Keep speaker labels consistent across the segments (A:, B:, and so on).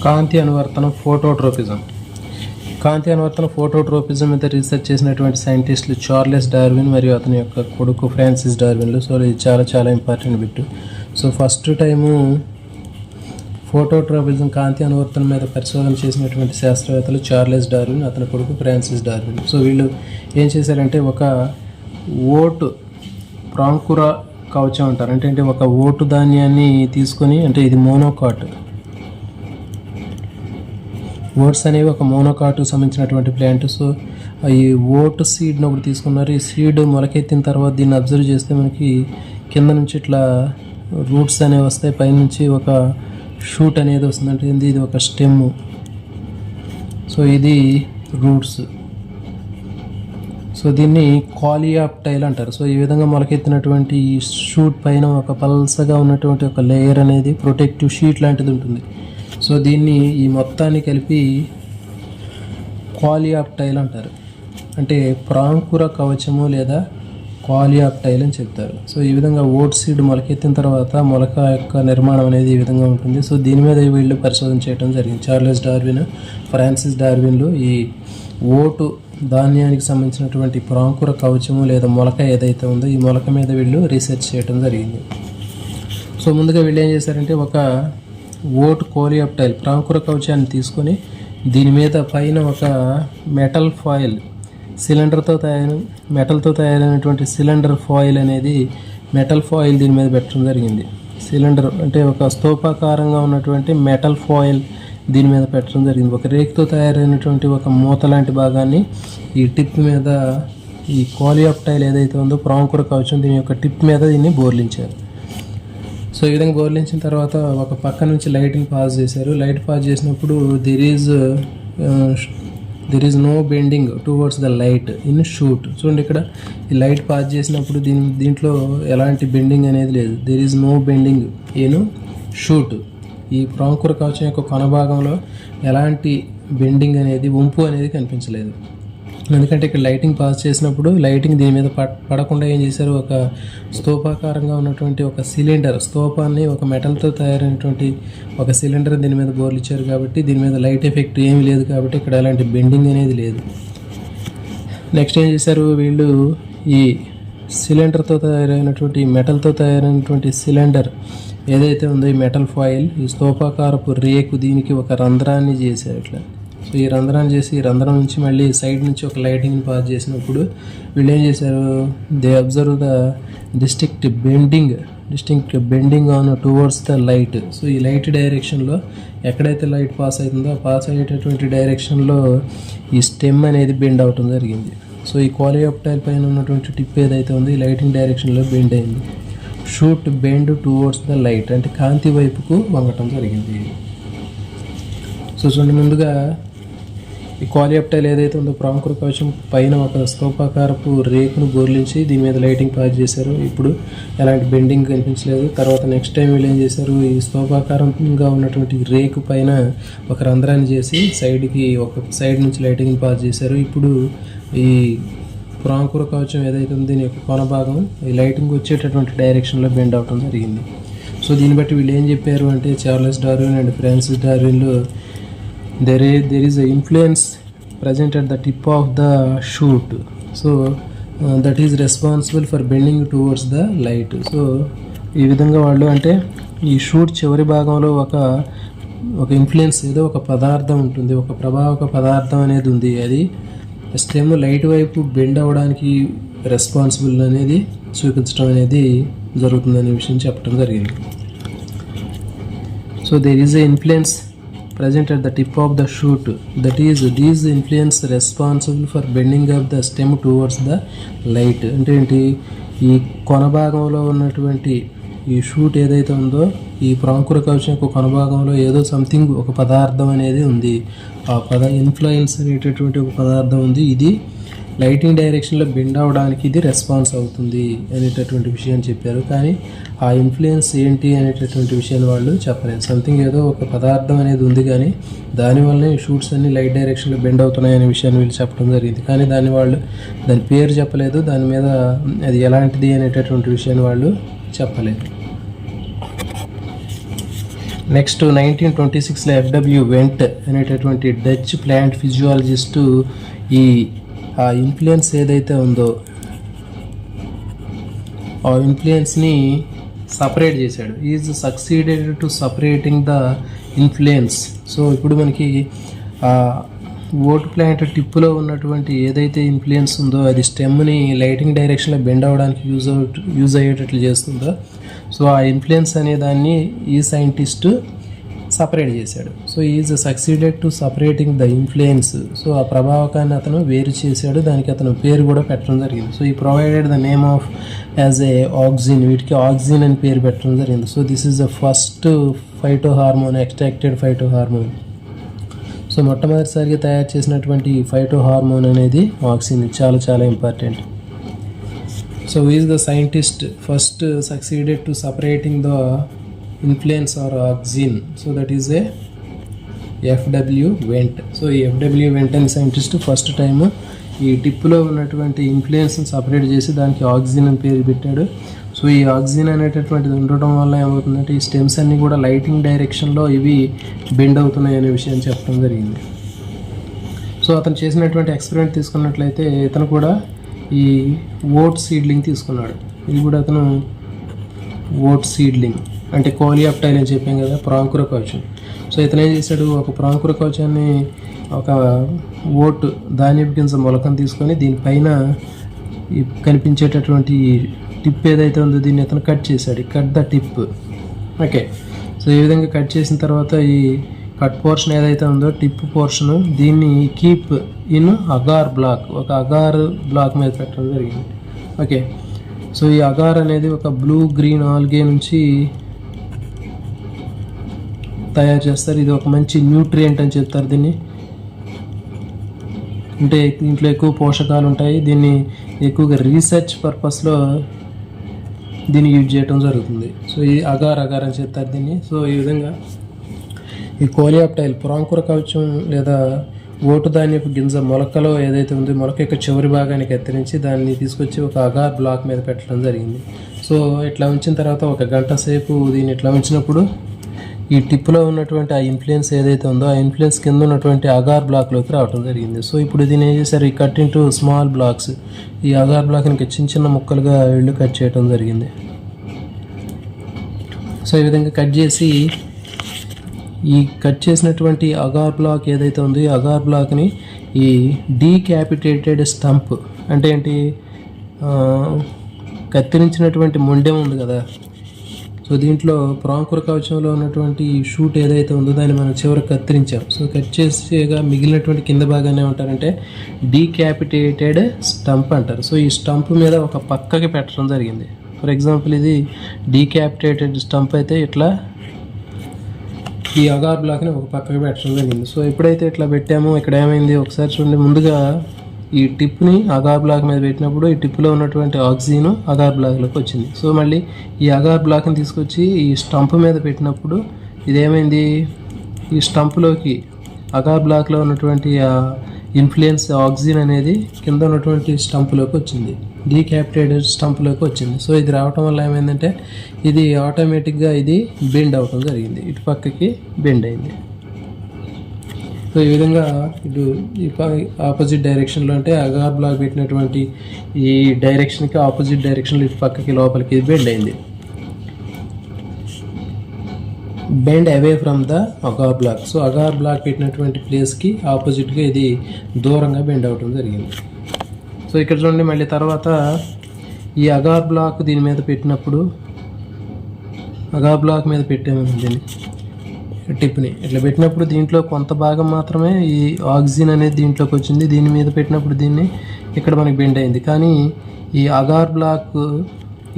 A: కాంతి అనువర్తనం ఫోటోట్రోపిజం. కాంతి అనువర్తన ఫోటోట్రోపిజం మీద రీసెర్చ్ చేసినటువంటి సైంటిస్టులు చార్లెస్ డార్విన్ మరియు అతని యొక్క కొడుకు ఫ్రాన్సిస్ డార్విన్లు. సో ఇది చాలా important bit. So first time phototropism కాంతి అనువర్తనం మీద పరిశోధన చేసినటువంటి శాస్త్రవేత్తలు చార్లెస్ డార్విన్, అతని కొడుకు ఫ్రాన్సిస్ డార్విన్. సో వీళ్ళు ఏం చేశారంటే ఒక ఓటు ప్రాంకుర కవచం అంటారు. అంటే ఒక ఓటు ధాన్యాన్ని తీసుకొని, అంటే ఇది మోనోకాట్, ఓట్స్ అనేవి ఒక మోనోకాట్కు సంబంధించినటువంటి ప్లాంట్. సో ఈ ఓట్ సీడ్ని ఒకటి తీసుకున్నారు. ఈ సీడ్ మొలకెత్తిన తర్వాత దీన్ని అబ్జర్వ్ చేస్తే మనకి కింద నుంచి ఇట్లా రూట్స్ అనేవి వస్తాయి, పైనుంచి ఒక షూట్ అనేది వస్తుంది. అంటే ఇది ఒక స్టెమ్, సో ఇది రూట్స్. సో దీన్ని కాలియాప్టైల్ అంటారు. సో ఈ విధంగా మొలకెత్తినటువంటి ఈ షూట్ పైన ఒక పల్సగా ఉన్నటువంటి ఒక లేయర్ అనేది ప్రొటెక్టివ్ షీట్ లాంటిది ఉంటుంది. సో దీన్ని ఈ మొత్తాన్ని కలిపి కాలియాప్టైల్ అంటారు. అంటే ప్రాంకుర కవచము లేదా కాలియాప్టైల్ అని చెప్తారు. సో ఈ విధంగా ఓట్ సీడ్ మొలకెత్తిన తర్వాత మొలక యొక్క నిర్మాణం అనేది ఈ విధంగా ఉంటుంది. సో దీని మీద వీళ్ళు పరిశోధన చేయడం జరిగింది. చార్లెస్ డార్విన్, ఫ్రాన్సిస్ డార్విన్లు ఈ ఓటు ధాన్యానికి సంబంధించినటువంటి ప్రాంకుర కవచము లేదా మొలక ఏదైతే ఉందో ఈ మొలక మీద వీళ్ళు రీసెర్చ్ చేయడం జరిగింది. సో ముందుగా వీళ్ళు ఏం చేశారంటే ఒక ఓట్ కోలియాప్టైల్ ప్రాంకుర కవచాన్ని తీసుకొని దీని మీద పైన ఒక మెటల్ ఫాయిల్ మెటల్తో తయారైనటువంటి సిలిండర్ ఫాయిల్ అనేది మెటల్ ఫాయిల్ దీని మీద పెట్టడం జరిగింది. సిలిండర్ అంటే ఒక స్తూపాకారంగా ఉన్నటువంటి మెటల్ ఫాయిల్ దీని మీద పెట్టడం జరిగింది. ఒక రేకుతో తయారైనటువంటి ఒక మూత లాంటి భాగాన్ని ఈ టిప్ మీద, ఈ కోలియాప్టైల్ ఏదైతే ఉందో ప్రాంకుర కవచం దీని యొక్క టిప్ మీద దీన్ని బోర్లించారు. సో ఈ విధంగా బోర్లించిన తర్వాత ఒక పక్క నుంచి లైట్ని పాస్ చేశారు. లైట్ పాస్ చేసినప్పుడు there is no bending towards the light in shoot. చూడండి ఇక్కడ ఈ లైట్ పాస్ చేసినప్పుడు దీంట్లో ఎలాంటి బెండింగ్ అనేది లేదు. There is no bending in shoot. ఈ ప్రాంకుర కవచం యొక్క కొన భాగంలో ఎలాంటి బెండింగ్ అనేది, వంపు అనేది కనిపించలేదు. ఎందుకంటే ఇక్కడ లైటింగ్ పాస్ చేసినప్పుడు లైటింగ్ దీని మీద పడకుండా ఏం చేశారు, ఒక స్తూపాకారంగా ఉన్నటువంటి ఒక స్తూపాన్ని ఒక మెటల్తో తయారైనటువంటి ఒక సిలిండర్ దీని మీద బోర్లిచ్చారు. కాబట్టి దీని మీద లైట్ ఎఫెక్ట్ ఏమీ లేదు, కాబట్టి ఇక్కడ ఎలాంటి బెండింగ్ అనేది లేదు. నెక్స్ట్ ఏం చేశారు వీళ్ళు, ఈ సిలిండర్తో తయారైనటువంటి మెటల్తో తయారైనటువంటి సిలిండర్ ఏదైతే ఉందో ఈ మెటల్ ఫాయిల్, ఈ స్తూపాకారపు రేకు దీనికి ఒక రంధ్రాన్ని చేశారు ఇట్లా. సో ఈ రంధ్రాన్ని చేసి ఈ రంధ్రం నుంచి మళ్ళీ సైడ్ నుంచి ఒక లైటింగ్ని పాస్ చేసినప్పుడు వీళ్ళు ఏం చేశారు, they observe the distinct bending on towards the light. So ఈ లైట్ డైరెక్షన్లో ఎక్కడైతే లైట్ పాస్ అవుతుందో ఆ పాస్ అయ్యేటటువంటి డైరెక్షన్లో ఈ స్టెమ్ అనేది బెండ్ అవటం జరిగింది. సో ఈ కోలియాప్టైల్ పైన ఉన్నటువంటి టిప్ ఏదైతే ఉందో ఈ లైటింగ్ డైరెక్షన్లో బెండ్ అయింది. Shoot bend towards the light, అంటే కాంతి వైపుకు వంగటం జరిగింది. సో చూడండి, ముందుగా ఈ కోలియాప్టైల్ ఏదైతే ఉందో ప్రాంకుర కవచం పైన ఒక స్తూపాకారపు రేకును బోర్లించి దీని మీద లైటింగ్ పాస్ చేశారు. ఇప్పుడు ఎలాంటి బెండింగ్ కనిపించలేదు. తర్వాత నెక్స్ట్ టైం వీళ్ళు ఏం చేశారు, ఈ స్తూపాకారంగా ఉన్నటువంటి రేకు పైన ఒక రంధ్రాన్ని చేసి ఒక సైడ్ నుంచి లైటింగ్ పాస్ చేశారు. ఇప్పుడు ఈ ప్రాంకుర కవచం ఏదైతే ఉందో దీని యొక్క కొన భాగం ఈ లైటింగ్ వచ్చేటటువంటి డైరెక్షన్లో బెండ్ అవటం జరిగింది. సో దీన్ని బట్టి వీళ్ళు ఏం చెప్పారు అంటే, చార్లెస్ డార్విన్ అండ్ ఫ్రాన్సిస్ డార్విన్లు there is a influence present at the tip of the shoot, so that is responsible for bending towards the light. So ఈ విధంగా వాళ్ళు, అంటే ఈ షూట్ చివరి భాగంలో ఒక ఇన్ఫ్లుయెన్స్, ఏదో ఒక పదార్థం ఉంటుంది, ఒక ప్రభావక పదార్థం అనేది ఉంది. అది స్టెమ్ లైట్ వైపు బెండ్ అవ్వడానికి రెస్పాన్సిబుల్ అనేది చూపించడం అనేది జరుగుతుందనే విషయం చెప్పడం జరిగింది. So there is a influence present at the tip of the shoot, that is these influence responsible for bending of the stem towards the light. అంటే ఏంటి, ఈ కొన భాగంలో ఉన్నటువంటి ఈ షూట్ ఏదైతే ఉందో ఈ ప్రాంకుర కవచం యొక్క కొన భాగంలో ఏదో సంథింగ్, ఒక పదార్థం అనేది ఉంది. ఆ ఇన్ఫ్లుయెన్స్ అనేటటువంటి ఒక పదార్థం ఉంది. ఇది లైటింగ్ డైరెక్షన్లో బెండ్ అవడానికి ఇది రెస్పాన్స్ అవుతుంది అనేటటువంటి విషయాన్ని చెప్పారు. కానీ ఆ ఇన్ఫ్లుయెన్స్ ఏంటి అనేటటువంటి విషయాన్ని వాళ్ళు చెప్పలేదు. సంథింగ్ ఏదో ఒక పదార్థం అనేది ఉంది, కానీ దానివల్లనే ఈ షూట్స్ అన్ని లైట్ డైరెక్షన్లో బెండ్ అవుతున్నాయి అనే విషయాన్ని వీళ్ళు చెప్పడం జరిగింది. కానీ దాని పేరు చెప్పలేదు, దాని మీద అది ఎలాంటిది అనేటటువంటి విషయాన్ని వాళ్ళు చెప్పలేదు. నెక్స్ట్ 1926లో ఎఫ్డబ్ల్యూ వెంట్ అనేటటువంటి డచ్ ప్లాంట్ ఫిజియాలజిస్టు ఆ ఇన్ఫ్లుయెన్స్ ఏదైతే ఉందో ఆ ఇన్ఫ్లుయెన్స్ని సపరేట్ చేశాడు. Is succeeded to separating the influence. So ఇప్పుడు మనకి ఓట్ ప్లాంట్ టిప్పులో ఉన్నటువంటి ఏదైతే ఇన్ఫ్లుయెన్స్ ఉందో అది స్టెమ్ని లైటింగ్ డైరెక్షన్లో బెండ్ అవ్వడానికి యూజ్ అయ్యేటట్లు చేస్తుందో, సో ఆ ఇన్ఫ్లుయెన్స్ అనే దాన్ని ఈ సైంటిస్ట్ సపరేట్ చేశాడు. So is succeeded to separating the influence. So ఆ ప్రభావకాన్ని అతను వేరు చేశాడు, దానికి అతను పేరు కూడా పెట్టడం జరిగింది. సో ఈ provided the name of as a auxin, వీటికి ఆక్సిన్ అని పేరు పెట్టడం జరిగింది. So this is the first phyto hormone, extracted phyto hormone. So మొట్టమొదటిసారిగా తయారు చేసినటువంటి ఫైటో హార్మోన్ అనేది ఆక్సిన్. చాలా చాలా important. So is the scientist first succeeded to separating the influence or auxin. So that is a F W Went. So ఈ F W Went అనే scientist first time ఈ టిప్పులో ఉన్నటువంటి ఇన్ఫ్లుయెన్స్ని సపరేట్ చేసి దానికి ఆక్సిజన్ అని పేరు పెట్టాడు. సో ఈ ఆక్సిజన్ అనేటటువంటిది ఉండటం వల్ల ఏమవుతుందంటే ఈ స్టెమ్స్ అన్నీ కూడా లైటింగ్ డైరెక్షన్లో ఇవి బెండ్ అవుతున్నాయి అనే విషయం చెప్పడం జరిగింది. సో అతను చేసినటువంటి ఎక్స్పెరిమెంట్ తీసుకున్నట్లయితే ఇతను కూడా ఈ ఓట్ సీడ్లింగ్ తీసుకున్నాడు. ఇది కూడా అతను ఓట్ సీడ్లింగ్ అంటే కోలియాప్టైల్ అని చెప్పాం కదా, ప్రాంకుర కవచం. సో ఇతను ఏం చేశాడు, ఒక ప్రాంకుర కవచాన్ని ఒక ఓట్ ధాన్యపు గింజ మొలకను తీసుకొని దీనిపైన కనిపించేటటువంటి టిప్ ఏదైతే ఉందో దీన్ని అతను కట్ చేశాడు. Cut the tip. Okay. So ఈ విధంగా కట్ చేసిన తర్వాత ఈ కట్ పోర్షన్ ఏదైతే ఉందో టిప్ పోర్షను దీన్ని కీప్ ఇన్ అగార్ బ్లాక్, ఒక అగార్ బ్లాక్ మీద పెట్టడం జరిగింది. ఓకే. సో ఈ అగార్ అనేది ఒక బ్లూ గ్రీన్ ఆల్గే నుంచి తయారు చేస్తారు. ఇది ఒక మంచి న్యూట్రియంట్ అని చెప్తారు దీన్ని. అంటే దీంట్లో ఎక్కువ పోషకాలు ఉంటాయి. దీన్ని ఎక్కువగా రీసెర్చ్ పర్పస్లో దీన్ని యూజ్ చేయడం జరుగుతుంది. సో ఈ అగార్ అని చెప్తారు దీన్ని. సో ఈ విధంగా ఈ కోలియాప్టైల్ ప్రాంకుర కవచం లేదా ఓటు ధాన్యపు గింజ మొలకలో ఏదైతే ఉందో మొలక యొక్క చివరి భాగాన్ని కత్తిరించి దాన్ని తీసుకొచ్చి ఒక అగార్ బ్లాక్ మీద పెట్టడం జరిగింది. సో ఇట్లా ఉంచిన తర్వాత ఒక గంట సేపు దీన్ని ఇట్లా ఉంచినప్పుడు ఈ టిప్లో ఉన్నటువంటి ఆ ఇన్ఫ్లుయెన్స్ ఏదైతే ఉందో ఆ ఇన్ఫ్లుయెన్స్ కింద ఉన్నటువంటి అగార్ బ్లాక్లోకి రావడం జరిగింది. సో ఇప్పుడు దీన్ని ఏం చేశారు, ఈ కట్ ఇంటూ స్మాల్ బ్లాక్స్, ఈ అగార్ బ్లాక్ని చిన్న చిన్న ముక్కలుగా వీళ్ళు కట్ చేయడం జరిగింది. సో ఈ విధంగా కట్ చేసి ఈ కట్ చేసినటువంటి అగార్ బ్లాక్ ఏదైతే ఉందో ఈ అగార్ బ్లాక్ని ఈ డీక్యాపిటేటెడ్ స్టంప్ అంటే ఏంటి, కత్తిరించినటువంటి మొండెం ఉంది కదా, సో దీంట్లో ప్రాంకుర కవచంలో ఉన్నటువంటి షూట్ ఏదైతే ఉందో దాన్ని మనం చివరికి కత్తిరించాం. సో కట్ చేసేగా మిగిలినటువంటి కింద భాగాన్ని ఏమంటారంటే డీక్యాపిటేటెడ్ స్టంప్ అంటారు. సో ఈ స్టంప్ మీద ఒక పక్కకి పెట్టడం జరిగింది. ఫర్ ఎగ్జాంపుల్ ఇది డీక్యాపిటేటెడ్ స్టంప్ అయితే ఇట్లా ఈ అగార్ బ్లాక్ని ఒక పక్కకి పెట్టడం జరిగింది. సో ఎప్పుడైతే ఇట్లా పెట్టామో ఇక్కడ ఏమైంది ఒకసారి చూడండి. ముందుగా ఈ టిప్ని అగార్ బ్లాక్ మీద పెట్టినప్పుడు ఈ టిప్లో ఉన్నటువంటి ఆక్సిజన్ అగార్ బ్లాక్లోకి వచ్చింది. సో మళ్ళీ ఈ అగార్ బ్లాక్ని తీసుకొచ్చి ఈ స్టంప్ మీద పెట్టినప్పుడు ఇదేమైంది, ఈ స్టంప్లోకి అగార్ బ్లాక్లో ఉన్నటువంటి ఇన్ఫ్లుయెన్స్ ఆక్సిజన్ అనేది కింద ఉన్నటువంటి స్టంప్లోకి వచ్చింది, డీక్యాపిటేటెడ్ స్టంప్లోకి వచ్చింది. సో ఇది రావటం వల్ల ఏమైందంటే ఇది ఆటోమేటిక్గా ఇది బెండ్ అవటం జరిగింది, ఇటు పక్కకి బెండ్ అయింది. సో ఈ విధంగా ఇటు ఆపోజిట్ డైరెక్షన్లో అంటే అగార్ బ్లాక్ పెట్టినటువంటి ఈ డైరెక్షన్కి ఆపోజిట్ డైరెక్షన్లో ఇటు పక్కకి లోపలికి ఇది బెండ్ అయింది. Bend away from the agar block. So agar block పెట్టినటువంటి ప్లేస్కి ఆపోజిట్గా ఇది దూరంగా బెండ్ అవటం జరిగింది. సో ఇక్కడ చూడండి మళ్ళీ తర్వాత ఈ అగార్ బ్లాక్ దీని మీద పెట్టినప్పుడు అగార్ బ్లాక్ మీద పెట్టాము దీన్ని టిప్ని ఇట్లా పెట్టినప్పుడు దీంట్లో కొంత భాగం మాత్రమే ఈ ఆక్సిజన్ అనేది దీంట్లోకి వచ్చింది. దీని మీద పెట్టినప్పుడు దీన్ని ఇక్కడ మనకి బెండ్ అయింది. కానీ ఈ అగార్ బ్లాక్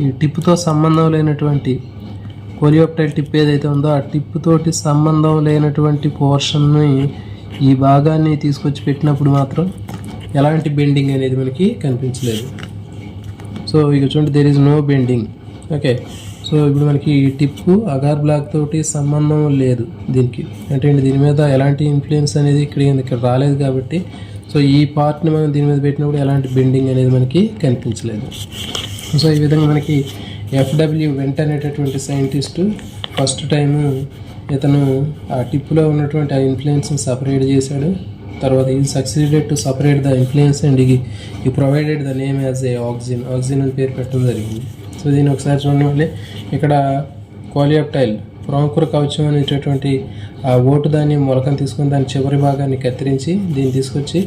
A: ఈ టిప్తో సంబంధం లేనటువంటి కోలియాప్టైల్ టిప్ ఏదైతే ఉందో ఆ టిప్ తోటి సంబంధం లేనటువంటి పోర్షన్ని ఈ భాగాన్ని తీసుకొచ్చి పెట్టినప్పుడు మాత్రం ఎలాంటి బెండింగ్ అనేది మనకి కనిపించలేదు. సో ఇక చూడండి there is no bending. Okay. So ఇప్పుడు మనకి ఈ టిప్పు అగార్ బ్లాక్ తోటి సంబంధం లేదు దీనికి, అంటే దీని మీద ఎలాంటి ఇన్ఫ్లుయెన్స్ అనేది ఇక్కడ రాలేదు కాబట్టి సో ఈ పార్ట్ని మనం దీని మీద పెట్టినప్పుడు ఎలాంటి బెండింగ్ అనేది మనకి కనిపించలేదు. సో ఈ విధంగా మనకి ఎఫ్డబ్ల్యూ వెంట్ అనేటటువంటి సైంటిస్టు ఫస్ట్ టైము ఇతను ఆ టిప్లో ఉన్నటువంటి ఆ ఇన్ఫ్లుయెన్స్ని సపరేట్ చేశాడు. తర్వాత he succeeded to separate the influence and he provided the name as a auxin అని పేరు పెట్టడం జరిగింది. సో దీన్ని ఒకసారి చూడండి. మళ్ళీ ఇక్కడ కోలియాప్టైల్ ప్రాంకుర కవచం అనేటటువంటి ఆ ఓటు దాన్ని మొలకను తీసుకొని దాని చివరి భాగాన్ని కత్తిరించి దీన్ని తీసుకొచ్చి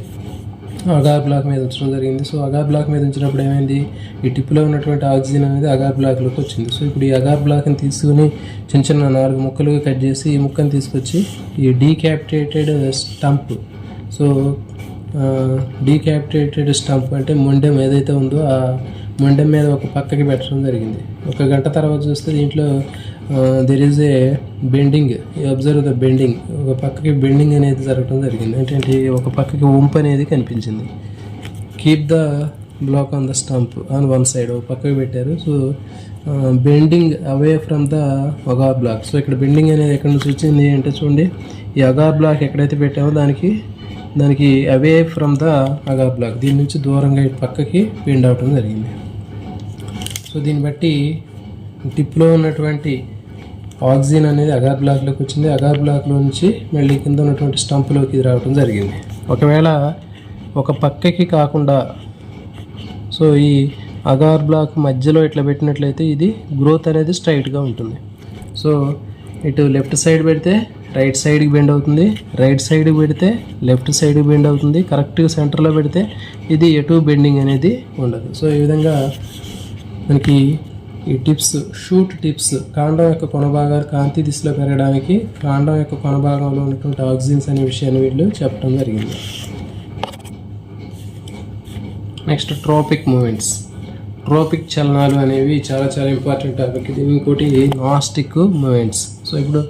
A: అగార్ బ్లాక్ మీద ఉంచడం జరిగింది. సో అగార్ బ్లాక్ మీద ఉంచినప్పుడు ఏమైంది, ఈ టిప్లో ఉన్నటువంటి ఆక్సిజన్ అనేది అగార్ బ్లాక్లోకి వచ్చింది. సో ఇప్పుడు ఈ అగార్ బ్లాక్ని తీసుకుని చిన్న చిన్న 4 ముక్కలుగా కట్ చేసి ఈ ముక్కను తీసుకొచ్చి ఈ డీక్యాపిటేటెడ్ స్టంప్, సో డీక్యాపిటేటెడ్ స్టంప్ అంటే మొండెం ఏదైతే ఉందో ఆ మొండెం మీద ఒక పక్కకి పెట్టడం జరిగింది. 1 గంట తర్వాత చూస్తే దీంట్లో there is a bending, observe the bending, ఒక పక్కకి బెండింగ్ అనేది జరగడం జరిగింది. అంటే ఒక పక్కకి వంపు అనేది కనిపించింది. Keep the block on the stump on one side ఒక పక్కకి పెట్టారు. So bending away from the agar block. So ఇక్కడ బెండింగ్ అనేది ఎక్కడి నుంచి వచ్చింది అంటే చూడండి, ఈ అగార్ బ్లాక్ ఎక్కడైతే పెట్టామో దానికి away from the agar block, దీని నుంచి దూరంగా ఈ పక్కకి బెండ్ అవడం జరిగింది. సో దీన్ని బట్టి టిప్లో ఉన్నటువంటి ఆక్సిజన్ అనేది అగార్ బ్లాక్లోకి వచ్చింది. అగార్ బ్లాక్లో నుంచి మళ్ళీ కింద ఉన్నటువంటి స్టంప్లోకి రావడం జరిగింది. ఒకవేళ ఒక పక్కకి కాకుండా సో ఈ అగార్ బ్లాక్ మధ్యలో ఇట్లా పెట్టినట్లయితే ఇది గ్రోత్ అనేది స్ట్రైట్గా ఉంటుంది. సో ఇటు లెఫ్ట్ సైడ్ పెడితే రైట్ సైడ్కి బెండ్ అవుతుంది, రైట్ సైడ్కి పెడితే లెఫ్ట్ సైడ్కి బెండ్ అవుతుంది, కరెక్ట్గా సెంటర్లో పెడితే ఇది ఎటు బెండింగ్ అనేది ఉండదు. సో ఈ విధంగా మనకి ఈ టిప్స్, షూట్ టిప్స్, కాండం యొక్క కొనభాగాలు కాంతి దిశలో పెరగడానికి కాండం యొక్క కొనభాగంలో ఉన్నటువంటి ఆక్సిజన్స్ అనే విషయాన్ని వీళ్ళు చెప్పడం జరిగింది. Next tropic movements. ట్రోపిక్ చలనాలు అనేవి చాలా చాలా ఇంపార్టెంట్ టాపిక్. ఇది ఇంకోటి నాస్టిక్ మూమెంట్స్. సో ఇప్పుడు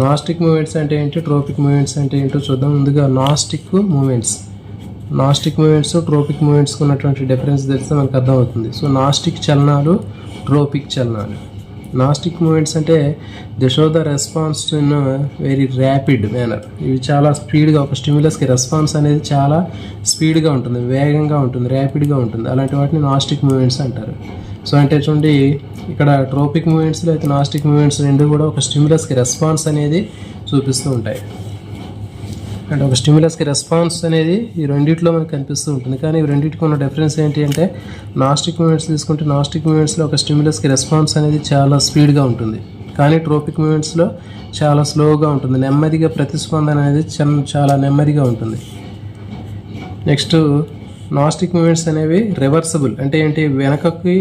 A: నాస్టిక్ మూమెంట్స్ అంటే ఏంటి, ట్రోపిక్ మూమెంట్స్ అంటే ఏంటో చూద్దాం. ముందుగా నాస్టిక్ మూమెంట్స్, ట్రోపిక్ మూమెంట్స్కి ఉన్నటువంటి డిఫరెన్స్ తెలిస్తే మనకు అర్థమవుతుంది. సో నాస్టిక్ చలనాలు, ట్రోపిక్ చలనాలు. నాస్టిక్ మూమెంట్స్ అంటే they show the response in very rapid manner. ఇవి చాలా స్పీడ్గా, ఒక స్టిమ్యులస్కి రెస్పాన్స్ అనేది చాలా స్పీడ్గా ఉంటుంది, వేగంగా ఉంటుంది, ర్యాపిడ్గా ఉంటుంది. అలాంటి వాటిని నాస్టిక్ మూమెంట్స్ అంటారు. సో అంటే చూడండి, ఇక్కడ ట్రోపిక్ మూమెంట్స్లో అయితే నాస్టిక్ మూమెంట్స్ రెండు కూడా ఒక స్టిమ్యులస్కి రెస్పాన్స్ అనేది చూపిస్తూ ఉంటాయి. అంటే ఒక స్టిమ్యులస్కి రెస్పాన్స్ అనేది ఈ రెండింటిలో మనకు కనిపిస్తూ ఉంటుంది. కానీ ఈ రెండింటికి ఉన్న డిఫరెన్స్ ఏంటి అంటే, నాస్టిక్ మూమెంట్స్ తీసుకుంటే నాస్టిక్ మూమెంట్స్లో ఒక స్టిమ్యులస్కి రెస్పాన్స్ అనేది చాలా స్పీడ్గా ఉంటుంది, కానీ ట్రోపిక్ మూమెంట్స్లో చాలా స్లోగా ఉంటుంది, నెమ్మదిగా ప్రతిస్పందన అనేది చాలా నెమ్మదిగా ఉంటుంది. నెక్స్ట్ నాస్టిక్ మూమెంట్స్ అనేవి రివర్సబుల్. అంటే ఏంటి, వెనకకి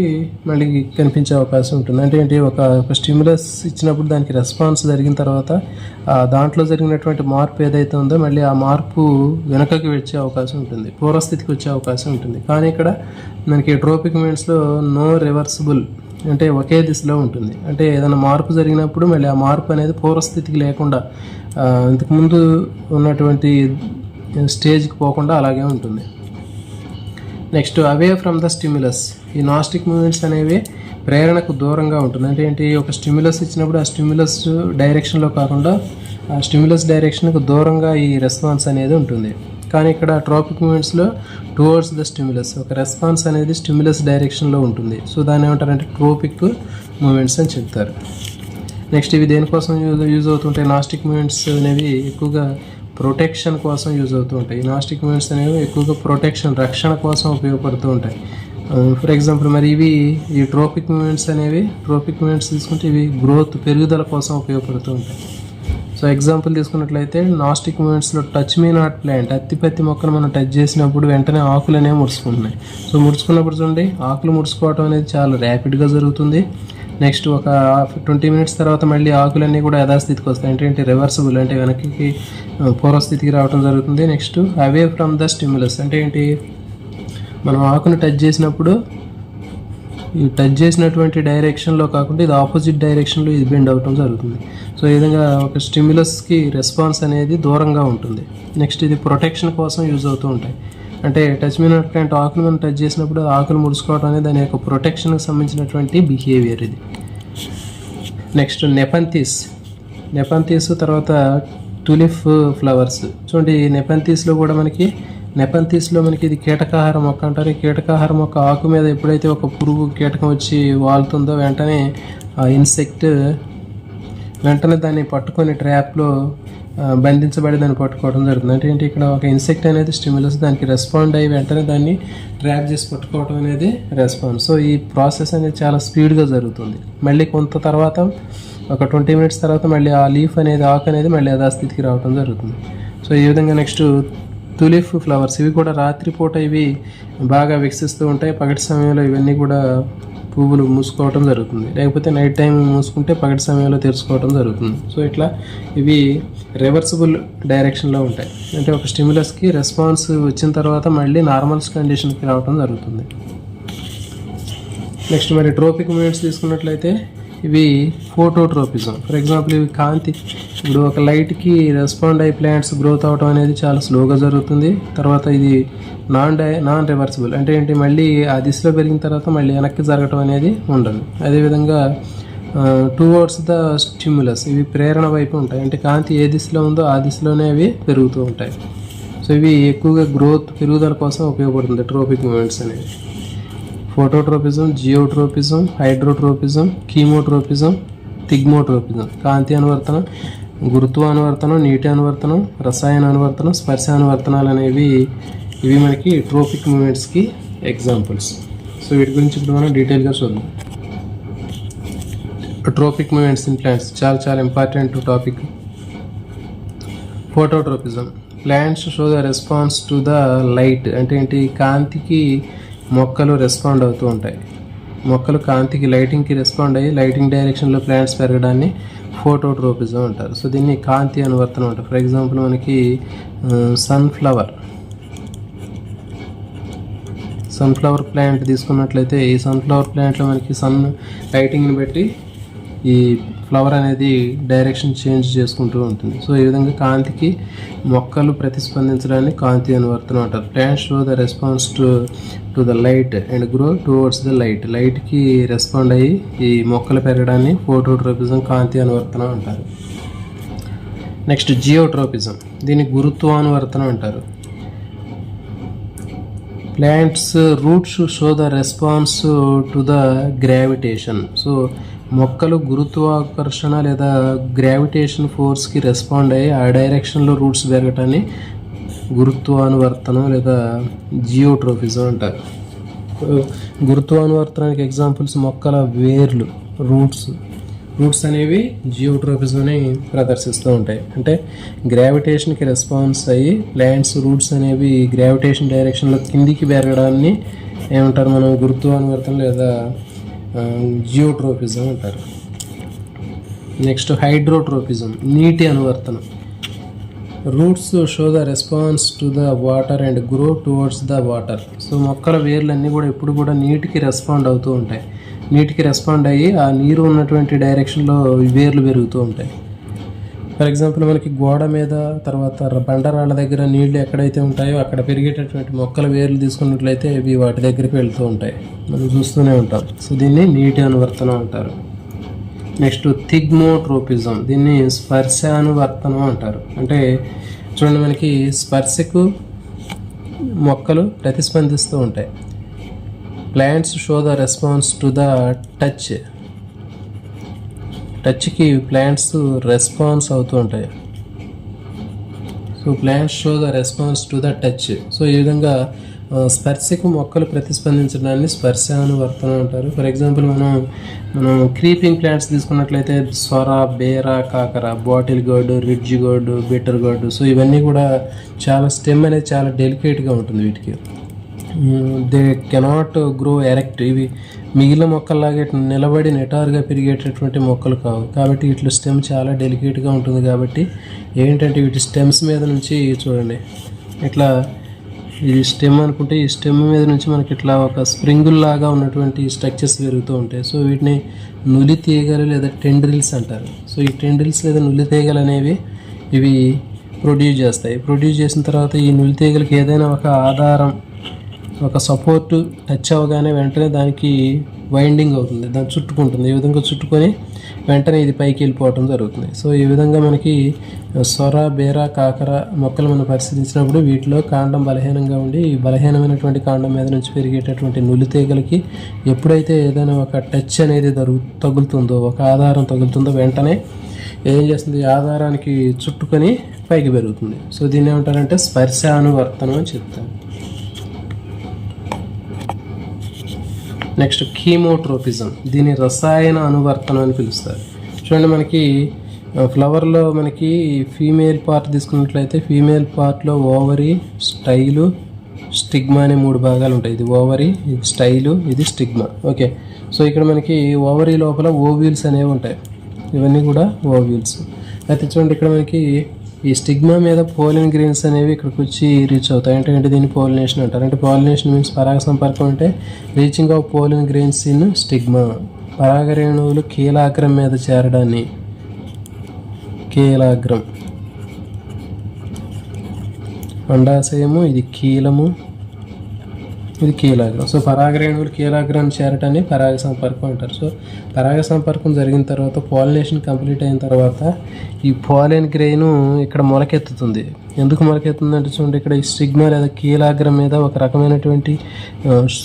A: మళ్ళీ కనిపించే అవకాశం ఉంటుంది. అంటే ఏంటి, ఒక స్టిమ్యులస్ ఇచ్చినప్పుడు దానికి రెస్పాన్స్ జరిగిన తర్వాత దాంట్లో జరిగినటువంటి మార్పు ఏదైతే ఉందో మళ్ళీ ఆ మార్పు వెనకకి వచ్చే అవకాశం ఉంటుంది, పూర్వస్థితికి వచ్చే అవకాశం ఉంటుంది. కానీ ఇక్కడ మనకి ట్రోపిక్ మూమెంట్స్లో నో రివర్సిబుల్, అంటే ఒకే దిశలో ఉంటుంది. అంటే ఏదైనా మార్పు జరిగినప్పుడు మళ్ళీ ఆ మార్పు అనేది పూర్వస్థితికి లేకుండా ఇంతకుముందు ఉన్నటువంటి స్టేజ్కి పోకుండా అలాగే ఉంటుంది. Next away from the stimulus. ఈ నాస్టిక్ మూమెంట్స్ అనేవి ప్రేరణకు దూరంగా ఉంటుంది. అంటే ఏంటి, ఒక స్టిమ్యులస్ ఇచ్చినప్పుడు ఆ స్టిమ్యులస్ డైరెక్షన్లో కాకుండా ఆ స్టిమ్యులస్ డైరెక్షన్కు దూరంగా ఈ రెస్పాన్స్ అనేది ఉంటుంది. కానీ ఇక్కడ ట్రోపిక్ మూమెంట్స్లో టువర్డ్స్ ద స్టిమ్యులస్, ఒక రెస్పాన్స్ అనేది స్టిమ్యులస్ డైరెక్షన్లో ఉంటుంది. సో దాన్ని ఏమంటారంటే ట్రోపిక్ మూమెంట్స్ అని చెప్తారు. నెక్స్ట్ ఇవి దేనికోసం యూజ్ అవుతుంటాయి, నాస్టిక్ మూమెంట్స్ అనేవి ఎక్కువగా ప్రొటెక్షన్ కోసం యూజ్ అవుతూ ఉంటాయి. ఈ నాస్టిక్ మూమెంట్స్ అనేవి ఎక్కువగా ప్రొటెక్షన్, రక్షణ కోసం ఉపయోగపడుతూ ఉంటాయి. ఫర్ ఎగ్జాంపుల్ మరి ఇవి ఈ ట్రోపిక్ మూమెంట్స్ అనేవి, ట్రోపిక్ మూమెంట్స్ తీసుకుంటే ఇవి గ్రోత్, పెరుగుదల కోసం ఉపయోగపడుతూ ఉంటాయి. సో ఎగ్జాంపుల్ తీసుకున్నట్లయితే నాస్టిక్ మూమెంట్స్లో టచ్ మీ నాట్ ప్లాంట్, అత్తిపత్తి మొక్కను మనం టచ్ చేసినప్పుడు వెంటనే ఆకులు అనేవి ముడుచుకుంటున్నాయి. సో ముడుచుకున్నప్పుడు చూడండి, ఆకులు ముడుచుకోవడం అనేది చాలా ర్యాపిడ్గా జరుగుతుంది. నెక్స్ట్ ఒక 20 minutes తర్వాత మళ్ళీ ఆకులన్నీ కూడా యథాస్థితికి వస్తాయి. అంటే రివర్సిబుల్, అంటే వెనక్కి పూర్వస్థితికి రావడం జరుగుతుంది. Next away from the stimulus, అంటే ఏంటి, మనం ఆకును టచ్ చేసినప్పుడు ఈ టచ్ చేసినటువంటి డైరెక్షన్లో కాకుండా ఇది ఆపోజిట్ డైరెక్షన్లో ఇది బెండ్ అవటం జరుగుతుంది. సో ఈ విధంగా ఒక స్టిమ్యులస్కి రెస్పాన్స్ అనేది దూరంగా ఉంటుంది. నెక్స్ట్ ఇది ప్రొటెక్షన్ కోసం యూజ్ అవుతూ ఉంటాయి. అంటే టచ్ మీ నాట్ ప్లాంట్ ఆకులు మనం టచ్ చేసినప్పుడు ఆకులు ముడుచుకోవడం అనేది దాని యొక్క ప్రొటెక్షన్కి సంబంధించినటువంటి బిహేవియర్ ఇది. నెక్స్ట్ నెపంతీస్ తర్వాత టులిప్ ఫ్లవర్స్. చూడండి నెపంతీస్లో కూడా మనకి ఇది కీటకాహార మొక్క అంటారు. ఈ కీటకాహార మొక్క ఆకు మీద ఎప్పుడైతే ఒక పురుగు కీటకం వచ్చి వాలుతుందో వెంటనే ఆ ఇన్సెక్ట్ వెంటనే దాన్ని పట్టుకొని ట్రాప్లో బంధించబడి దాన్ని పట్టుకోవడం జరుగుతుంది. అంటే ఏంటి, ఇక్కడ ఒక ఇన్సెక్ట్ అనేది స్టిమ్యులస్, దానికి రెస్పాండ్ అయ్యి వెంటనే దాన్ని ట్రాప్ చేసి పట్టుకోవడం అనేది రెస్పాన్స్. సో ఈ ప్రాసెస్ అనేది చాలా స్పీడ్గా జరుగుతుంది. మళ్ళీ కొంత తర్వాత ఒక 20 minutes తర్వాత మళ్ళీ ఆ లీఫ్ అనేది, ఆకు అనేది మళ్ళీ యథాస్థితికి రావడం జరుగుతుంది. సో ఈ విధంగా నెక్స్ట్ తులిప్ ఫ్లవర్స్, ఇవి కూడా రాత్రిపూట ఇవి బాగా వికసిస్తూ ఉంటాయి. పగటి సమయంలో ఇవన్నీ కూడా పువ్వులు మూసుకోవటం జరుగుతుంది, లేకపోతే నైట్ టైం మూసుకుంటే పగటి సమయంలో తెరుచుకోవటం జరుగుతుంది. సో ఇట్లా ఇవి రివర్సిబుల్ డైరెక్షన్లో ఉంటాయి. అంటే ఒక స్టిమ్యులస్కి రెస్పాన్స్ వచ్చిన తర్వాత మళ్ళీ నార్మల్స్ కండిషన్కి రావటం జరుగుతుంది. నెక్స్ట్ మరి ట్రోపిక్ మూమెంట్స్ తీసుకున్నట్లయితే ఇవి ఫోటోట్రోపిజం. ఫర్ ఎగ్జాంపుల్ ఇవి కాంతి, ఇప్పుడు ఒక లైట్కి రెస్పాండ్ అయ్యి ప్లాంట్స్ గ్రోత్ అవడం అనేది చాలా స్లోగా జరుగుతుంది. తర్వాత ఇది నాన్ రివర్సిబుల్, అంటే ఏంటి, మళ్ళీ ఆ దిశలో పెరిగిన తర్వాత మళ్ళీ వెనక్కి జరగటం అనేది ఉండదు. అదేవిధంగా టువర్డ్స్ ద స్టిమ్యులస్, ఇవి ప్రేరణ వైపు ఉంటాయి. అంటే కాంతి ఏ దిశలో ఉందో ఆ దిశలోనే అవి పెరుగుతూ ఉంటాయి. సో ఇవి ఎక్కువగా పెరుగుదల కోసం ఉపయోగపడుతుంది ట్రోపిక్ మూమెంట్స్ అనేవి. Phototropism, geotropism, హైడ్రోట్రోపిజం, కీమోట్రోపిజం, థిగ్మోట్రోపిజం. కాంతి అనువర్తనం, గురుత్వ అనువర్తనం, నీటి అనువర్తనం, రసాయన అనువర్తనం, స్పర్శ అనువర్తనాలు అనేవి ఇవి మనకి ట్రోపిక్ మూమెంట్స్కి ఎగ్జాంపుల్స్. సో వీటి గురించి ఇప్పుడు మనం డీటెయిల్గా చూద్దాం. ట్రోపిక్ మూమెంట్స్ ఇన్ ప్లాంట్స్ చాలా చాలా important topic. Phototropism, plants show the response to the light. అంటే ఏంటి, కాంతికి మొక్కలు రెస్పాండ్ అవుతూ ఉంటాయి. మొక్కలు కాంతికి, లైటింగ్కి రెస్పాండ్ అయ్యి లైటింగ్ డైరెక్షన్లో ప్లాంట్స్ పెరగడాన్ని ఫోటోట్రోపిజం అంటారు. సో దీన్ని కాంతి అనువర్తనం అంటారు. ఫర్ ఎగ్జాంపుల్ మనకి సన్ఫ్లవర్ ప్లాంట్ తీసుకున్నట్లయితే ఈ సన్ఫ్లవర్ ప్లాంట్లో మనకి సన్ లైటింగ్ని బట్టి ఈ ఫ్లవర్ అనేది డైరెక్షన్ చేంజ్ చేసుకుంటూ ఉంటుంది. సో ఈ విధంగా కాంతికి మొక్కలు ప్రతిస్పందించడాన్ని కాంతి అనువర్తనం అంటారు. Plants show the response to the light and grow towards the light. లైట్కి రెస్పాండ్ అయ్యి ఈ మొక్కలు పెరగడాన్ని ఫోటోట్రోపిజం, కాంతి అనువర్తనం అంటారు. నెక్స్ట్ జియోట్రోపిజం, దీన్ని గురుత్వానువర్తనం అంటారు. Plants roots show the response to the gravitation. So మొక్కలు గురుత్వాకర్షణ లేదా గ్రావిటేషన్ ఫోర్స్కి రెస్పాండ్ అయ్యి ఆ డైరెక్షన్లో రూట్స్ పెరగటాన్ని గురుత్వానువర్తనం లేదా జియోట్రోపిజం అంటారు. గురుత్వానువర్తనానికి ఎగ్జాంపుల్స్ మొక్కల వేర్లు, రూట్స్ అనేవి జియోట్రోపిజంని ప్రదర్శిస్తూ ఉంటాయి. అంటే గ్రావిటేషన్కి రెస్పాన్స్ అయ్యి ప్లాంట్స్ రూట్స్ అనేవి గ్రావిటేషన్ డైరెక్షన్లో కిందికి పెరగడాన్ని ఏమంటారు మనం, గురుత్వానువర్తనం లేదా జియోట్రోపిజం అంటారు. నెక్స్ట్ హైడ్రోట్రోపిజం, నీటి అనువర్తనం. Roots show the response to the water and grow towards the water. So మొక్కల వేర్లన్నీ కూడా ఎప్పుడు కూడా నీటికి రెస్పాండ్ అవుతూ ఉంటాయి. నీటికి రెస్పాండ్ అయ్యి ఆ నీరు ఉన్నటువంటి డైరెక్షన్లో వేర్లు పెరుగుతూ ఉంటాయి. ఫర్ ఎగ్జాంపుల్ మనకి గోడ మీద, తర్వాత బండరాళ్ళ దగ్గర నీళ్లు ఎక్కడైతే ఉంటాయో అక్కడ పెరిగేటటువంటి మొక్కల వేర్లు తీసుకున్నట్లయితే ఇవి వాటి దగ్గరికి వెళ్తూ ఉంటాయి, మనం చూస్తూనే ఉంటాం. సో దీన్ని నీటి అనువర్తనం అంటారు. నెక్స్ట్ థిగ్మోట్రోపిజం, దీన్ని స్పర్శానువర్తనం అంటారు. అంటే చూడండి, మనకి స్పర్శకు మొక్కలు ప్రతిస్పందిస్తూ ఉంటాయి. Plants show the response to the టచ్కి ప్లాంట్స్ రెస్పాన్స్ అవుతూ ఉంటాయి. So plants show the response to the touch. So ఈ విధంగా స్పర్శకు మొక్కలు ప్రతిస్పందించడాన్ని స్పర్శానువర్తనం అంటారు. ఫర్ ఎగ్జాంపుల్ మనం క్రీపింగ్ ప్లాంట్స్ తీసుకున్నట్లయితే సొర, బేర, కాకర, bottle gourd, ridge gourd, bitter gourd. So ఇవన్నీ కూడా చాలా స్టెమ్ అనేది చాలా డెలికేట్గా ఉంటుంది వీటికి. They cannot grow erect. ఇవి మిగిలిన మొక్కల్లాగే నిలబడి నిటారుగా పెరిగేటటువంటి మొక్కలు కావు. కాబట్టి వీటిలో స్టెమ్ చాలా డెలికేట్గా ఉంటుంది. కాబట్టి ఏంటంటే వీటి స్టెమ్స్ మీద నుంచి చూడండి, ఇట్లా ఇది స్టెమ్ అనుకుంటే ఈ స్టెమ్ మీద నుంచి మనకి ఇట్లా ఒక స్ప్రింగుల్ లాగా ఉన్నటువంటి స్ట్రక్చర్స్ పెరుగుతూ ఉంటాయి. సో వీటిని నులి తీగలు లేదా టెండ్రిల్స్ అంటారు. సో ఈ టెండ్రిల్స్ లేదా నులి తీగలు అనేవి ఇవి ప్రొడ్యూస్ చేస్తాయి. ప్రొడ్యూస్ చేసిన తర్వాత ఈ నులి తీగలకి ఏదైనా ఒక ఆధారం, ఒక సపోర్ట్ టచ్ అవ్వగానే వెంటనే దానికి వైండింగ్ అవుతుంది, దాన్ని చుట్టుకుంటుంది. ఈ విధంగా చుట్టుకొని వెంటనే ఇది పైకి వెళ్ళిపోవటం జరుగుతుంది. సో ఈ విధంగా మనకి సొర, బేర, కాకర మొక్కలు మనం పరిశీలించినప్పుడు వీటిలో కాండం బలహీనంగా ఉండి ఈ బలహీనమైనటువంటి కాండం మీద నుంచి పెరిగేటటువంటి నులి తీగలకి ఎప్పుడైతే ఏదైనా ఒక టచ్ అనేది తగులుతుందో, ఒక ఆధారం తగులుతుందో వెంటనే ఏం చేస్తుంది, ఆధారానికి చుట్టుకొని పైకి పెరుగుతుంది. సో దీన్ని ఏమంటారంటే స్పర్శానువర్తనం అని చెప్తాను. నెక్స్ట్ కీమోట్రోపిజం, దీని రసాయన అనువర్తనం అని పిలుస్తారు. చూడండి, మనకి ఫ్లవర్లో మనకి ఫీమేల్ పార్ట్ తీసుకున్నట్లయితే ఫీమేల్ పార్ట్లో ఓవరీ, స్టైలు, స్టిగ్మా అనే 3 భాగాలు ఉంటాయి. ఇది ఓవరీ, ఇది స్టైలు, ఇది స్టిగ్మా. ఓకే, సో ఇక్కడ మనకి ఓవరీ లోపల ఓవ్యూల్స్ అనేవి ఉంటాయి. ఇవన్నీ కూడా ఓవ్యూల్స్. అయితే చూడండి, ఇక్కడ మనకి ఈ స్టిగ్మా మీద పోలిన్ గ్రెయిన్స్ అనేవి ఇక్కడికి వచ్చి రీచ్ అవుతాయి. అంటే దీన్ని పోలినేషన్ అంటారు. అంటే పోలినేషన్ మీన్స్ పరాగ సంపర్కం, అంటే reaching of pollen grains in stigma. పరాగరేణువులు కీలాగ్రం మీద చేరడాన్ని, కీలాగ్రం, అండాశయము, ఇది కీలము, ఇది కీలాగ్రం. సో పరాగరేణువులు కీలాగ్రం చేరటాన్ని పరాగ సంపర్కం అంటారు. సో పరాగ సంపర్కం జరిగిన తర్వాత పాలినేషన్ కంప్లీట్ అయిన తర్వాత ఈ పాలిన్ గ్రెయిన్ ఇక్కడ మొలకెత్తుతుంది. ఎందుకు మొలకెత్తుందంటే చూడండి, ఇక్కడ ఈ స్టిగ్మా లేదా కీలాగ్రం మీద ఒక రకమైనటువంటి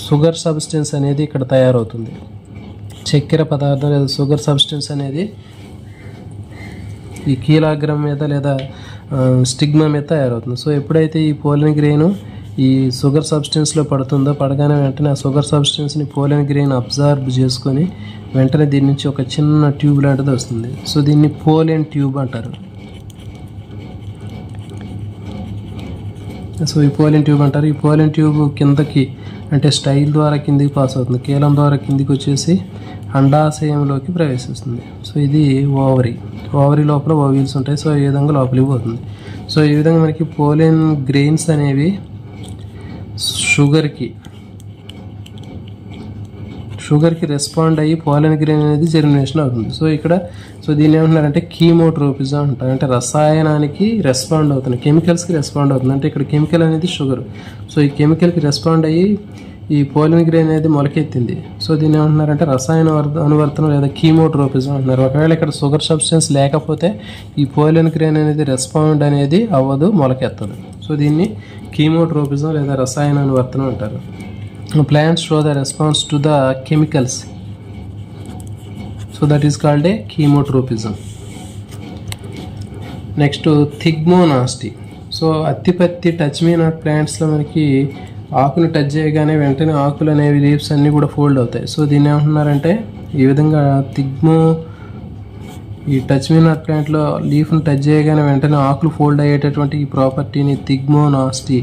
A: షుగర్ సబ్స్టెన్స్ అనేది ఇక్కడ తయారవుతుంది. చక్కెర పదార్థం లేదా షుగర్ సబ్స్టెన్స్ అనేది ఈ కీలాగ్రం మీద లేదా స్టిగ్మా మీద తయారవుతుంది. సో ఎప్పుడైతే ఈ పోలిన్ గ్రెయిన్ ఈ షుగర్ సబ్స్టెన్స్లో పడుతుందో, పడగానే వెంటనే ఆ షుగర్ సబ్స్టెన్స్ని పోలిన్ గ్రెయిన్ అబ్జర్వ్ చేసుకొని వెంటనే దీని నుంచి ఒక చిన్న ట్యూబ్ లాంటిది వస్తుంది. సో దీన్ని పోలిన్ ట్యూబ్ అంటారు. సో ఈ పోలిన్ ట్యూబ్ అంటారు. ఈ పోలిన్ ట్యూబ్ కిందకి, అంటే స్టైల్ ద్వారా కిందికి పాస్ అవుతుంది, కీలం ద్వారా కిందికి వచ్చేసి అండాశయంలోకి ప్రవేశిస్తుంది. సో ఇది ఓవరీ. ఓవరీ లోపల ఓవ్యూల్స్ ఉంటాయి. సో ఈ విధంగా లోపలికి పోతుంది. సో ఈ విధంగా మనకి పోలిన్ గ్రెయిన్స్ అనేవి షుగర్కి రెస్పాండ్ అయ్యి పోలిన్ గ్రెయిన్ అనేది జెర్మినేషన్ అవుతుంది. సో దీన్ని ఏమంటున్నారంటే కీమోట్రోపిజం అంటారు. అంటే రసాయనానికి రెస్పాండ్ అవుతుంది, కెమికల్స్కి రెస్పాండ్ అవుతుంది. అంటే ఇక్కడ కెమికల్ అనేది షుగర్. సో ఈ కెమికల్కి రెస్పాండ్ అయ్యి ఈ పోలిన్ గ్రెయిన్ అనేది మొలకెత్తింది. సో దీన్ని ఏమంటున్నారంటే రసాయన అనువర్తనం లేదా కీమోట్రోపిజం అంటున్నారు. ఒకవేళ ఇక్కడ షుగర్ సబ్స్టెన్స్ లేకపోతే ఈ పోలిన్ గ్రెయిన్ అనేది రెస్పాండ్ అనేది అవ్వదు, మొలకెత్తదు. సో దీన్ని కీమోట్రోపిజం లేదా రసాయన అనువర్తనం అంటారు. Plants show the response to the chemicals, so that is called a chemotropism. Next thigmonasty. So అత్తిపత్తి, టచ్ మీ నాట్ ప్లాంట్స్లో మనకి ఆకుని టచ్ చేయగానే వెంటనే ఆకులు అనేవి, లీవ్స్ అన్నీ కూడా ఫోల్డ్ అవుతాయి. సో దీన్ని ఏమంటున్నారంటే ఈ విధంగా ఈ టచ్ మీ నాట్ ప్లాంట్లో లీఫ్ని టచ్ చేయగానే వెంటనే ఆకులు ఫోల్డ్ అయ్యేటటువంటి ఈ ప్రాపర్టీని థిగ్మోనాస్టీ,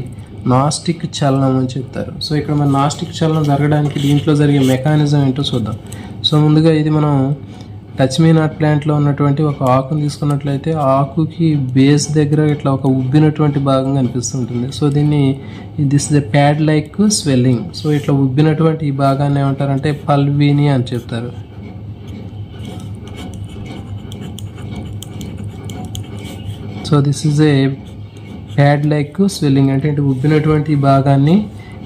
A: నాస్టిక్ చలనం అని చెప్తారు. సో ఇక్కడ మన నాస్టిక్ చలనం జరగడానికి దీంట్లో జరిగే మెకానిజం ఏంటో చూద్దాం. సో ముందుగా ఇది మనం టచ్ మీ నాట్ ప్లాంట్లో ఉన్నటువంటి ఒక ఆకును తీసుకున్నట్లయితే ఆకుకి బేస్ దగ్గర ఇట్లా ఒక ఉబ్బినటువంటి భాగం కనిపిస్తుంటుంది. So this is a pad like swelling. So ఇట్లా ఉబ్బినటువంటి ఈ భాగాన్ని ఏమంటారంటే పల్వీని అని చెప్తారు. So this is a pad like swelling. అంటే ఉబ్బినటువంటి భాగాన్ని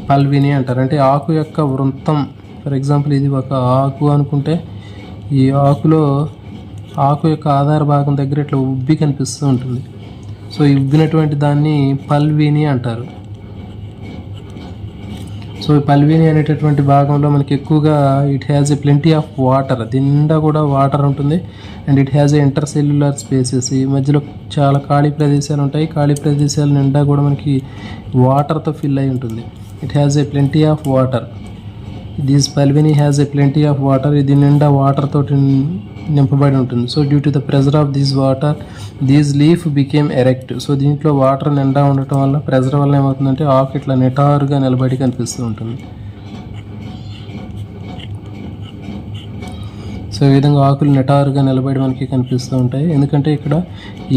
A: పల్విని అంటారు. అంటే ఆకు యొక్క వృంతం, ఫర్ ఎగ్జాంపుల్ ఇది ఒక ఆకు అనుకుంటే ఈ ఆకు యొక్క ఆధార భాగం దగ్గర ఇట్లా ఉబ్బి కనిపిస్తూ ఉంటుంది. సో ఈ ఉబ్బినటువంటి దాన్ని పల్విని అంటారు. సో ఈ పల్విని అనేటటువంటి భాగంలో మనకి ఎక్కువగా it has a plenty of water, దీని నిండా కూడా వాటర్ ఉంటుంది. And it has a inter cellular spaces, ఈ మధ్యలో చాలా ఖాళీ ప్రదేశాలు ఉంటాయి. ఖాళీ ప్రదేశాల నిండా కూడా మనకి వాటర్తో ఫిల్ అయి ఉంటుంది. It has a plenty of water. This pulvini has a plenty of water. ఇది నిండా వాటర్ తోటి నింపబడి ఉంటుంది. So due to the pressure of this water these leaf became erect. So దీంట్లో వాటర్ నిండా ఉండటం వల్ల, ప్రెజర్ వల్ల ఏమవుతుందంటే ఆకు ఇట్లా నిటారుగా నిలబడి కనిపిస్తూ ఉంటుంది. సో ఈ విధంగా ఆకులు నిటారుగా నిలబడి మనకి కనిపిస్తూ ఉంటాయి. ఎందుకంటే ఇక్కడ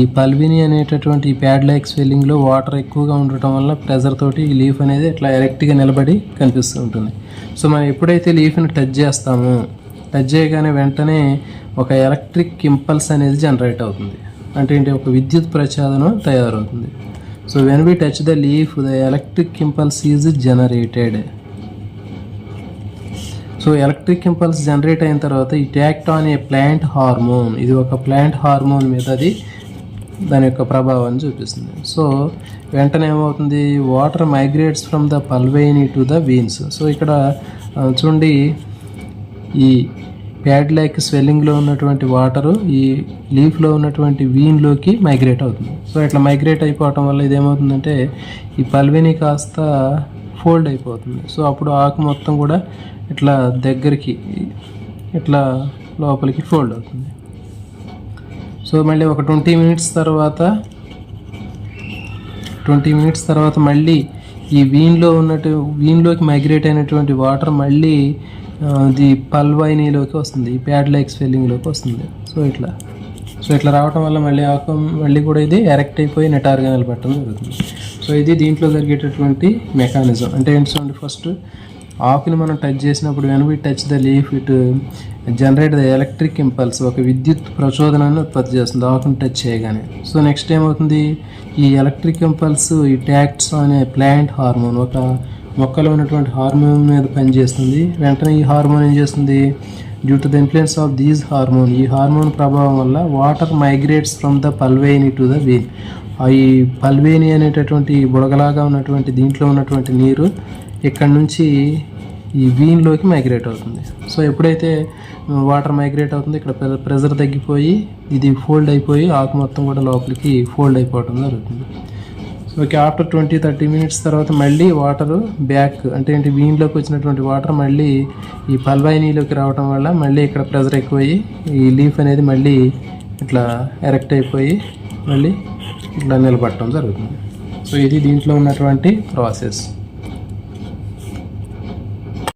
A: ఈ పల్విని అనేటటువంటి ఈ ప్యాడ్ లైక్ స్వెల్లింగ్లో వాటర్ ఎక్కువగా ఉండటం వల్ల ప్రెజర్ తోటి ఈ లీఫ్ అనేది ఇట్లా ఎరెక్ట్గా నిలబడి కనిపిస్తూ ఉంటుంది. సో మనం ఎప్పుడైతే లీఫ్ని టచ్ చేస్తామో, టచ్ చేయగానే వెంటనే ఒక ఎలక్ట్రిక్ ఇంపల్స్ అనేది జనరేట్ అవుతుంది. అంటే ఏంటి, ఒక విద్యుత్ ప్రచోదనం తయారవుతుంది. So when we touch the leaf the electric impulse is generated. So electric impulse generate అయిన తర్వాత it act on a plant hormone. ఇది ఒక ప్లాంట్ హార్మోన్ మీద అది దాని యొక్క ప్రభావాన్ని చూపిస్తుంది. సో వెంటనే ఏమవుతుంది, water migrates from the pulvini to the veins. So ఇక్కడ చూడండి, ఈ ప్యాడ్ లైక్ స్వెల్లింగ్లో ఉన్నటువంటి వాటరు ఈ లీఫ్లో ఉన్నటువంటి వీన్లోకి మైగ్రేట్ అవుతుంది. సో ఇట్లా మైగ్రేట్ అయిపోవటం వల్ల ఇదేమవుతుందంటే ఈ పల్వెని కాస్త ఫోల్డ్ అయిపోతుంది. సో అప్పుడు ఆకు మొత్తం కూడా ఇట్లా దగ్గరికి ఇట్లా లోపలికి ఫోల్డ్ అవుతుంది. సో మళ్ళీ ఒక 20 మినిట్స్ తర్వాత మళ్ళీ ఈ వీన్లోకి మైగ్రేట్ అయినటువంటి వాటర్ మళ్ళీ ఇది పల్వైనీలోకి వస్తుంది, ఈ ప్యాడ్ లైక్ స్వెల్లింగ్లోకి వస్తుంది. సో ఇట్లా రావటం వల్ల మళ్ళీ కూడా ఇది ఎరెక్ట్ అయిపోయి నెటార్గా నిలబెట్టడం జరుగుతుంది. సో ఇది దీంట్లో జరిగేటటువంటి మెకానిజం. అంటే ఏంటి చూడండి, ఫస్ట్ ఆకుని మనం టచ్ చేసినప్పుడు when we touch the leaf it generate the electric impulse, ఒక విద్యుత్ ప్రచోదనాన్ని ఉత్పత్తి చేస్తుంది ఆకుని టచ్ చేయగానే. సో నెక్స్ట్ ఏమవుతుంది, ఈ ఎలక్ట్రిక్ ఇంపల్స్ ఈ ట్యాక్ట్స్ అనే ప్లాంట్ హార్మోన్, ఒక మొక్కలో ఉన్నటువంటి హార్మోన్ మీద పనిచేస్తుంది. వెంటనే ఈ హార్మోన్ ఏం చేస్తుంది, due to the influence of these hormone, ఈ హార్మోన్ ప్రభావం వల్ల water migrates from the pulvini to the vein. ఈ పల్వేని అనేటటువంటి బుడగలాగా ఉన్నటువంటి దీంట్లో ఉన్నటువంటి నీరు ఇక్కడ నుంచి ఈ వీన్లోకి మైగ్రేట్ అవుతుంది. సో ఎప్పుడైతే వాటర్ మైగ్రేట్ అవుతుందో ఇక్కడ ప్రెజర్ తగ్గిపోయి ఇది ఫోల్డ్ అయిపోయి ఆకు మొత్తం కూడా లోపలికి ఫోల్డ్ అయిపోవడం జరుగుతుంది. సో ఆఫ్టర్ 20-30 మినిట్స్ తర్వాత మళ్ళీ వాటరు బ్యాక్, అంటే ఏంటి, వీన్లోకి వచ్చినటువంటి వాటర్ మళ్ళీ ఈ పల్వైనీలోకి రావడం వల్ల మళ్ళీ ఇక్కడ ప్రెజర్ ఎక్కువయ్యి ఈ లీఫ్ అనేది మళ్ళీ ఇట్లా ఎరెక్ట్ అయిపోయి మళ్ళీ ఇట్లా నిలబడటం జరుగుతుంది. సో ఇది దీంట్లో ఉన్నటువంటి ప్రాసెస్.